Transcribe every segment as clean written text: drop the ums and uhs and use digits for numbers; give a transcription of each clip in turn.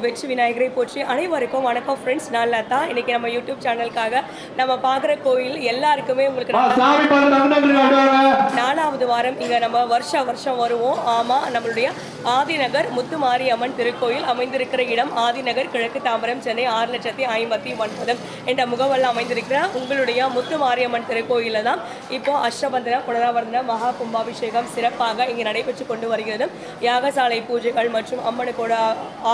வெற்றி விநாயகரை போற்றி. அனைவருக்கும் வணக்கம் ஃப்ரெண்ட்ஸ். நான் லதா. இன்னைக்கு நம்ம யூடியூப் சேனலுக்காக நம்ம பார்க்குற கோயில் எல்லாருக்குமே உங்களுக்கு 4வது வாரம் இங்கே நம்ம வருஷம் வருவோம். ஆமாம், நம்மளுடைய ஆதிநகர் முத்துமாரியம்மன் திருக்கோயில் அமைந்திருக்கிற இடம் ஆதிநகர், கிழக்கு தாம்பரம், சென்னை 6,59,000 என்ற முகவரில் அமைந்திருக்கிற உங்களுடைய முத்துமாரியம்மன் திருக்கோயிலில் தான் இப்போ அஷ்டபந்தன புனராவர்த்தன மகா கும்பாபிஷேகம் சிறப்பாக இங்கே நடைபெற்று கொண்டு வருகிறது. யாகசாலை பூஜைகள் மற்றும் அம்மனுக்கோட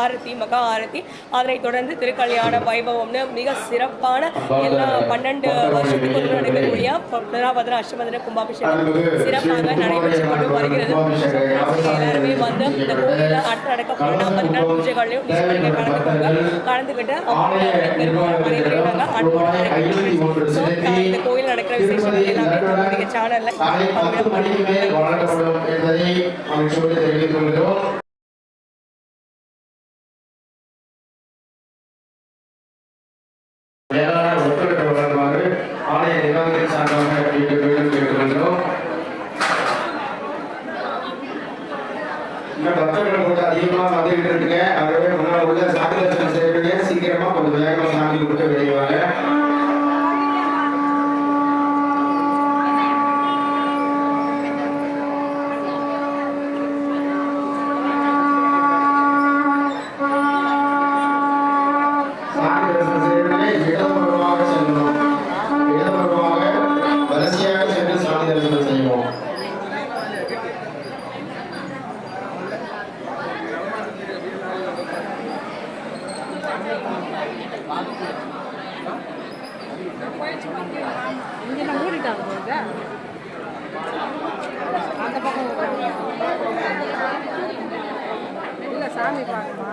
ஆரத்தி மகா ஆரத்தி, அதனைத் தொடர்ந்து திருக்கல்யாண வைபவம்னு மிக சிறப்பான எல்லா 12 வருஷத்துக்கு நடைபெறக்கூடிய புனராவர்த்தன அஷ்டபந்தன கும்பாபிஷேகம் சிறப்பாக நடைபெற்று கொண்டு வருகிறது. எல்லாருமே வந்து இந்த கோயிலில் அடுத்து நடக்க போகிற 50 நாள் பூஜைகளையும் கலந்துக்கிட்டு இந்த கோயில் நடக்கிற விசேஷங்கள் எல்லாமே சேனல்ல பக்தர்கள் கூட அதிகமாக வந்துகிட்டு இருக்குங்க. ஆகவே முன்னால் உள்ள சாமி தரிசனம் செய்யக்கூடிய சீக்கிரமா கொஞ்சம் வேகமாக சாமி கொடுத்து வெளியுவாங்க. சாமி தரிசனம் செய்யக்கூடிய இடதுபுறமாக செல்லணும். இடதுபுறமாக வரிசையாக சென்று சாமி தரிசனம் செய்வோம். இங்கே மூடிட்டாங்க அந்த பக்கம் இல்லை சாமி பார்க்கணுமா?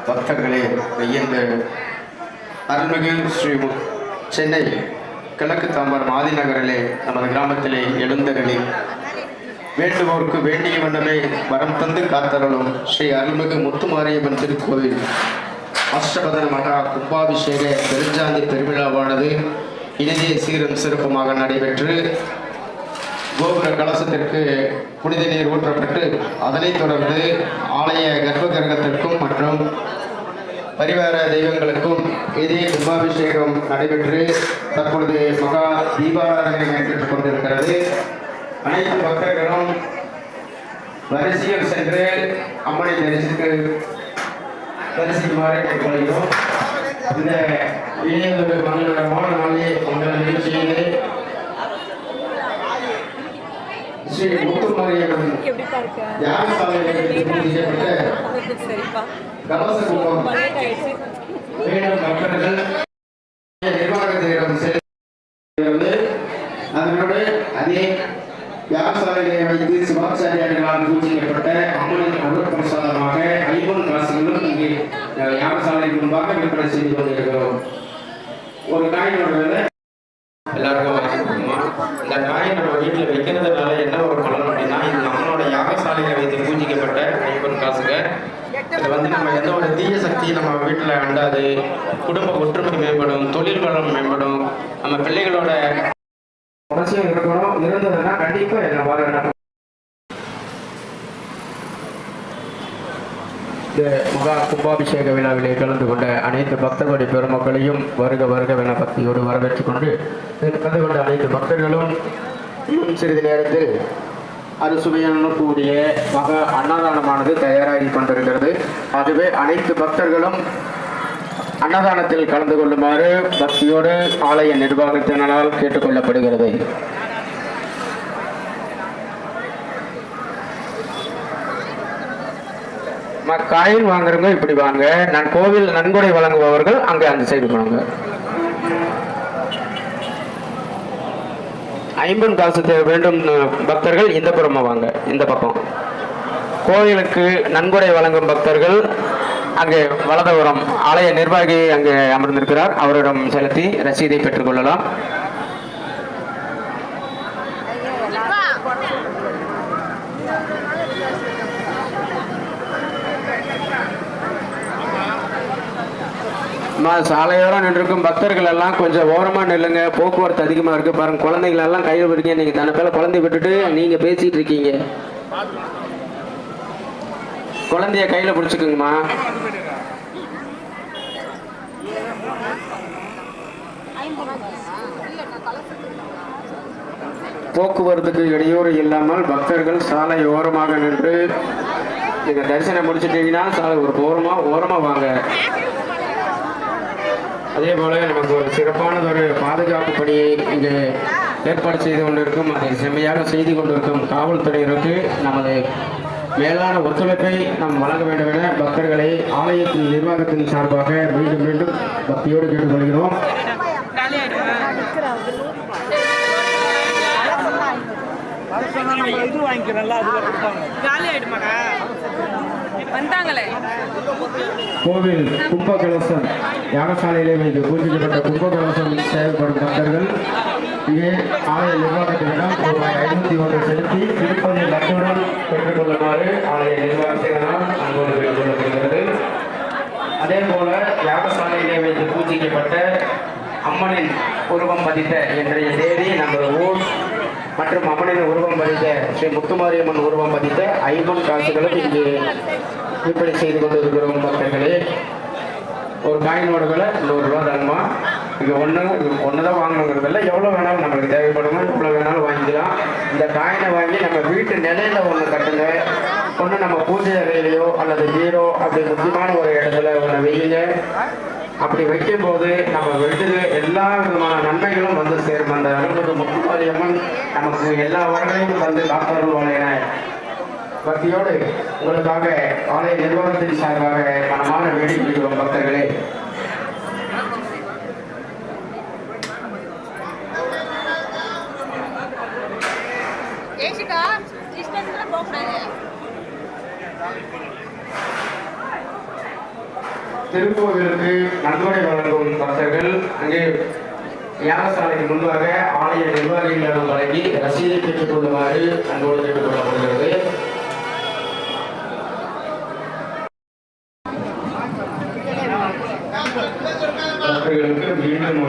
பக்தர்களே, அருள்மிகு ஸ்ரீ சென்னை கிழக்கு தாம்பரம் ஆதிநகரிலே நமது கிராமத்திலே எழுந்தருளி வேண்டுவோருக்கு வேண்டிய வண்ணமே வரம் தந்து காத்தருளும் ஸ்ரீ அருள்மிகு முத்துமாரியம்மன் திருக்கோவில் அஷ்டபந்தன மகா கும்பாபிஷேக பெருஞ்சாந்தி பெருவிழாவானது இனிதே சீரும் சிறப்புமாக நடைபெற்று கோபுர கலசத்திற்கு புனித நீர் ஊற்றப்பட்டு அதனைத் தொடர்ந்து ஆலய கர்ப்ப கிரகத்திற்கும் மற்றும் பரிவார தெய்வங்களுக்கும் இதே கும்பாபிஷேகம் நடைபெற்று தற்பொழுது மகா தீபாராதனை நடைபெற்றுக் கொண்டிருக்கிறது. அனைத்து பக்தர்களும் வரிசையில் சென்று அம்மனை தரிசிக்குமாறு கேட்டுக்கொள்கிறோம். இந்த இணையதொரு மங்களகரமான நாளே உங்கள் நிகழ்ச்சியிலே ஸ்ரீ முத்துமாரியம்மன் கலச கும்பம் மேலும் பக்தர்கள் நிர்வாகத்திடம் செல்கிறது. அதனோடு அதே யாகசாலையை வைத்து சிவாச்சாரியார்களால் பூஜிக்கப்பட்ட அம்மனின் அருள் பிரசாதமாக 50 காசுகளும் இங்கே யாகசாலை முன்பாக விற்பனை செய்து கொண்டிருக்கிறோம். ஒரு காயினோட எல்லாருக்கும் இந்த காயை நம்ம வீட்டில் வைக்கிறதுனால என்ன ஒரு பலன் அப்படின்னா, இது நம்மளோட யாகசாலையில் வைத்து பூஜிக்கப்பட்ட 50 காசுங்க. இது வந்து நம்ம எந்த ஒரு தீய சக்தியும் நம்ம வீட்டில் அண்டாது, குடும்ப ஒற்றுமை மேம்படும், தொழில் வளம் மேம்படும், நம்ம பிள்ளைகளோட அவசியம் இருக்கணும். இருந்ததுன்னா கண்டிப்பாக என்ன பாருங்க. இந்த மகா கும்பாபிஷேக விழாவிலே கலந்து கொண்ட அனைத்து பக்தர்களுடைய பெருமக்களையும் வருக வருகவென பக்தியோடு வரவேற்றுக் கொண்டு கலந்து கொண்ட அனைத்து பக்தர்களும் சிறிது நேரத்தில் அறுசுவையான கூடிய மகா அன்னதானமானது தயாராகி கொண்டிருக்கிறது. ஆகவே அனைத்து பக்தர்களும் அன்னதானத்தில் கலந்து கொள்ளுமாறு பக்தியோடு ஆலய நிர்வாகத்தினரால் கேட்டுக்கொள்ளப்படுகிறது. காயின் வாங்குறவங்க இப்படி வாங்க, நான் கோவில் நன்கொடை வழங்குபவர்கள் அங்கே அந்த சைடு போனாங்க. 50 காசு வேண்டும் பக்தர்கள் இந்த புறமா வாங்க. இந்த பக்கம் கோயிலுக்கு நன்கொடை வழங்கும் பக்தர்கள் அங்கு வலதுபுறம் ஆலய நிர்வாகி அங்கு அமர்ந்திருக்கிறார். அவரிடம் செலுத்தி ரசீதை பெற்றுக்கொள்ளலாம். சாலையோரம் நின்றுக்கும் பக்தர்கள் எல்லாம் கொஞ்சம் ஓரமா நில்லுங்க. போக்குவரத்து அதிகமா இருக்கு பாருங்க. குழந்தைகள் எல்லாம் கையில் விடுங்க. நீங்க தன்னை பேர குழந்தை விட்டுட்டு நீங்க பேசிட்டு இருக்கீங்க. குழந்தைய கையில பிடிச்சுக்குங்கம்மா. போக்குவரத்துக்கு இடையூறு இல்லாமல் பக்தர்கள் சாலை ஓரமாக நின்று நீங்க தரிசனம் முடிச்சிட்டீங்கன்னா சாலை ஒரு ஓரமா வாங்க. அதே போல நமக்கு ஒரு சிறப்பானது ஒரு பாதுகாப்பு பணியை இங்கு ஏற்பாடு செய்து கொண்டிருக்கும், அதை செம்மையாக செய்து கொண்டிருக்கும் காவல்துறையினருக்கு நமது மேலான ஒத்துழைப்பை நாம் வழங்க வேண்டும் என பக்தர்களை ஆலயத்தின் நிர்வாகத்தின் சார்பாக மீண்டும் மீண்டும் பக்தியோடு கேட்டுக்கொள்கிறோம். கோவில் கும்பகலசம் யாகசாலையிலே வைத்து பூஜிக்கப்பட்ட கும்பகலசம் தேவைப்படும் பக்தர்கள் இங்கே ஆலய நிர்வாகத்தினிடம் ரூபாய் 501 செலுத்தி திருப்பதி லட்டுடன் பெற்றுக்கொள்ளுமாறு ஆலய நிர்வாகத்தினரால் அன்போடு கேட்டுக்கொள்ளப்படுகிறது. அதே போல யாகசாலையிலே வைத்து பூஜிக்கப்பட்ட அம்மனின் உருவம் பதித்த இன்றைய தேதி நமது ஊர் மற்றும் அம்மனின் உருவம் பதித்த ஸ்ரீ முத்துமாரியம்மன் உருவம் பதித்த 50 காசுகளும் இங்கு விற்பனை செய்து கொண்டிருக்கிறோம். பக்தர்களே, ஒரு காயினோட விலை 100 ரூபா தாங்கம்மா. இங்கே ஒன்று தான் வாங்கணுங்கிறதில்ல, எவ்வளோ வேணாலும் நம்மளுக்கு தேவைப்படுமோ எவ்வளோ வேணாலும் வாங்கிக்கலாம். இந்த காயினை வாங்கி நம்ம வீட்டு நிலையில ஒன்று கட்டுங்க. ஒன்று நம்ம பூஜை அறையிலையோ அல்லது பீரோ அப்படி முக்கியமான ஒரு இடத்துல ஒன்று வையுங்க. அப்படி வைக்கும்போது நம்ம வீட்டுக்கு எல்லா விதமான நன்மைகளும் வந்து சேரும். அந்த அருள்மிகு முத்துமாரியம்மன் நமக்கு எல்லா வரங்களையும் தந்து காப்பருள்வாள் என பக்தியோடு உங்களுக்காக ஆலய நிர்வாகத்தின் சார்பாக மனமான வேண்டிக்கொள்கிறோம். பக்தர்களே, திருக்கோவிலுக்கு நன்கொடை வழங்கும் பக்தர்கள் அங்கே யாகசாலைக்கு முன்பாக ஆலய நிர்வாகிகளிடம் வழங்கி ரசீதை பெற்றுக் கொள்ளுமாறு அன்போடு கேட்டுக் கொள்ளப்படுகிறது. மீண்டும்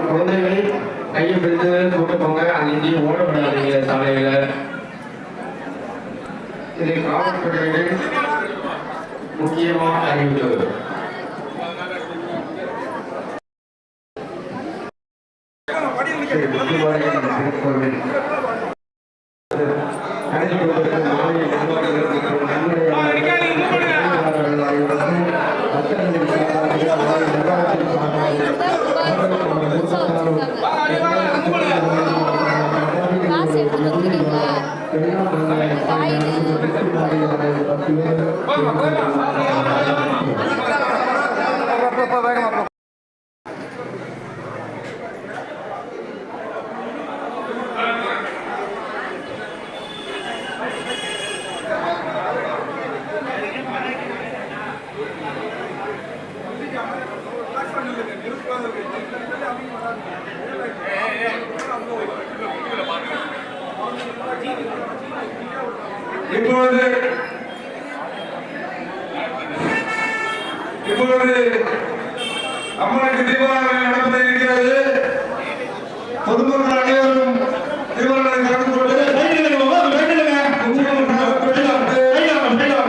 குழந்தைகளை கையை பிடித்து கூட்டு போங்க. அங்கேயும் ஓடப்படாதீங்க சாலையில. இதை காவல்துறையினர் முக்கியமாக அறிவித்தது. திருக்கோவில் இப்பொழுது அம்மனுக்கு தீபாவளி நடப்பதை இருக்கிறது. பொதுமக்கள் அனைவரும் தீபாவளி கலந்து கொண்டு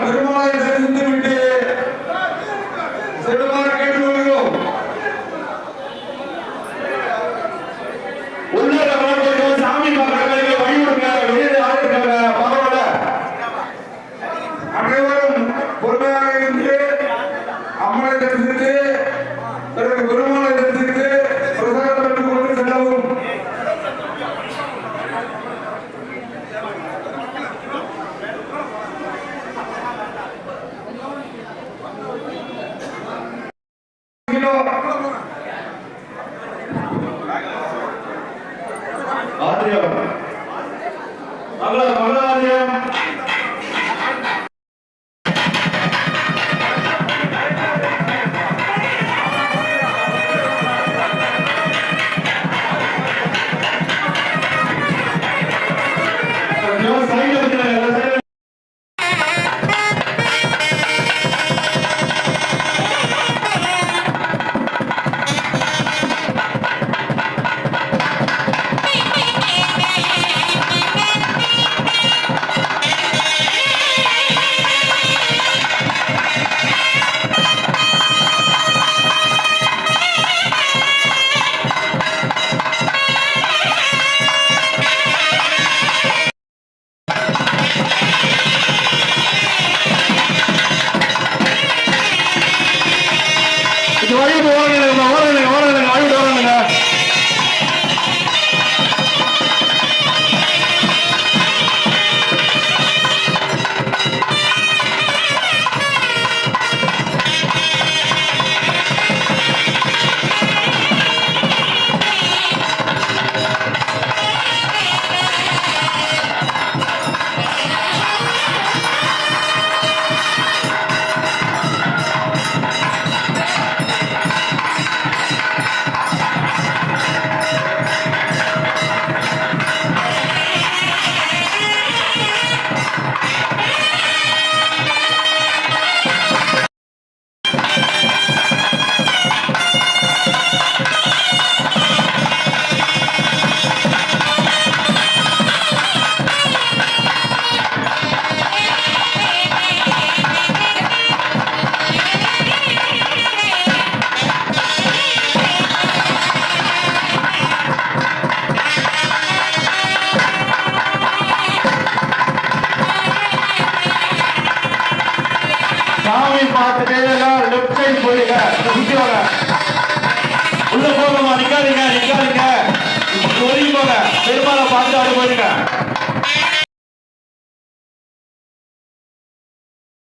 பெருமாளை தரிசித்து விட்டு செல்லுமாறு கேட்டுக்கொள்கிறோம். உள்ள சாமி பார்க்கறதுக்கு வழி விடுங்க. வெளியே ஆயிருக்காங்க பரவாயில்ல. அனைவரும் பொறுமையாக இருந்து அம்மனை தரிசித்து பிறகு பெருமாளை தரிசித்து பிரசாதம் பெற்றுக் கொண்டு செல்லவும். ஆதியம் மங்களாதியம் சாமி பார்த்துட்டு எல்லாம் லெஃப்ட் சைடு போயிடுங்க. நிற்கிறாங்க. உள்ள போகமா நிக்காதீங்க. ஒதுங்கி போங்க. பெருமாளை பார்த்துட்டு அப்படி போயிடுங்க.